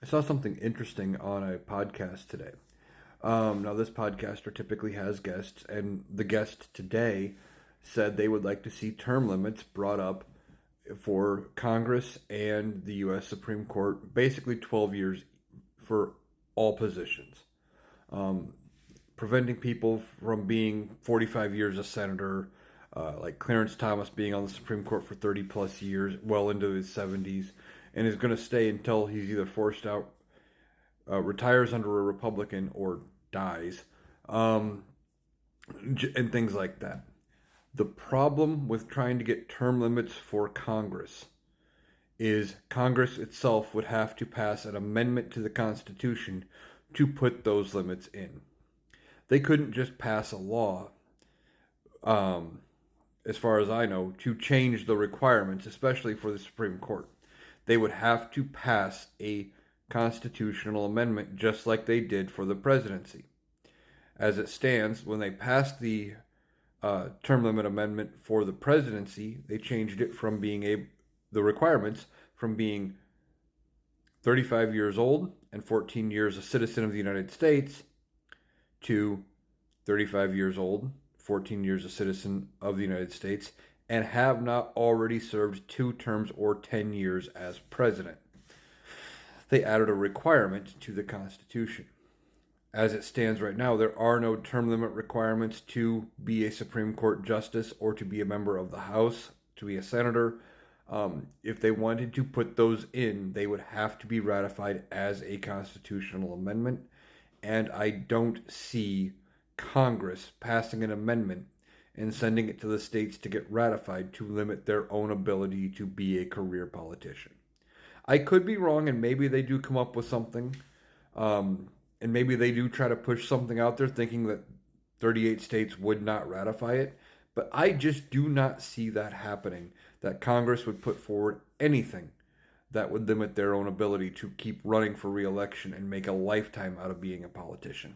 I saw something interesting on a podcast today. Now, this podcaster typically has guests, and the guest today said they would like to see term limits brought up for Congress and the U.S. Supreme Court, basically 12 years for all positions, um, preventing people from being 45 years a senator, like Clarence Thomas being on the Supreme Court for 30 plus years, well into his 70s, and is going to stay until he's either forced out, retires under a Republican, or dies, um, and things like that. The problem with trying to get term limits for Congress is Congress itself would have to pass an amendment to the Constitution to put those limits in. They couldn't just pass a law, um, as far as I know, to change the requirements, especially for the Supreme Court. They would have to pass a constitutional amendment just like they did for the presidency. As it stands, when they passed the term limit amendment for the presidency, they changed it from the requirements from being 35 years old and 14 years a citizen of the United States to 35 years old, 14 years a citizen of the United States, and have not already served 2 terms or 10 years as president. They added a requirement to the Constitution. As it stands right now, there are no term limit requirements to be a Supreme Court justice or to be a member of the House, to be a senator. If they wanted to put those in, they would have to be ratified as a constitutional amendment. And I don't see Congress passing an amendment and sending it to the states to get ratified to limit their own ability to be a career politician. I could be wrong, and maybe they do come up with something. And maybe they do try to push something out there thinking that 38 states would not ratify it. But I just do not see that happening, that Congress would put forward anything that would limit their own ability to keep running for re-election and make a lifetime out of being a politician.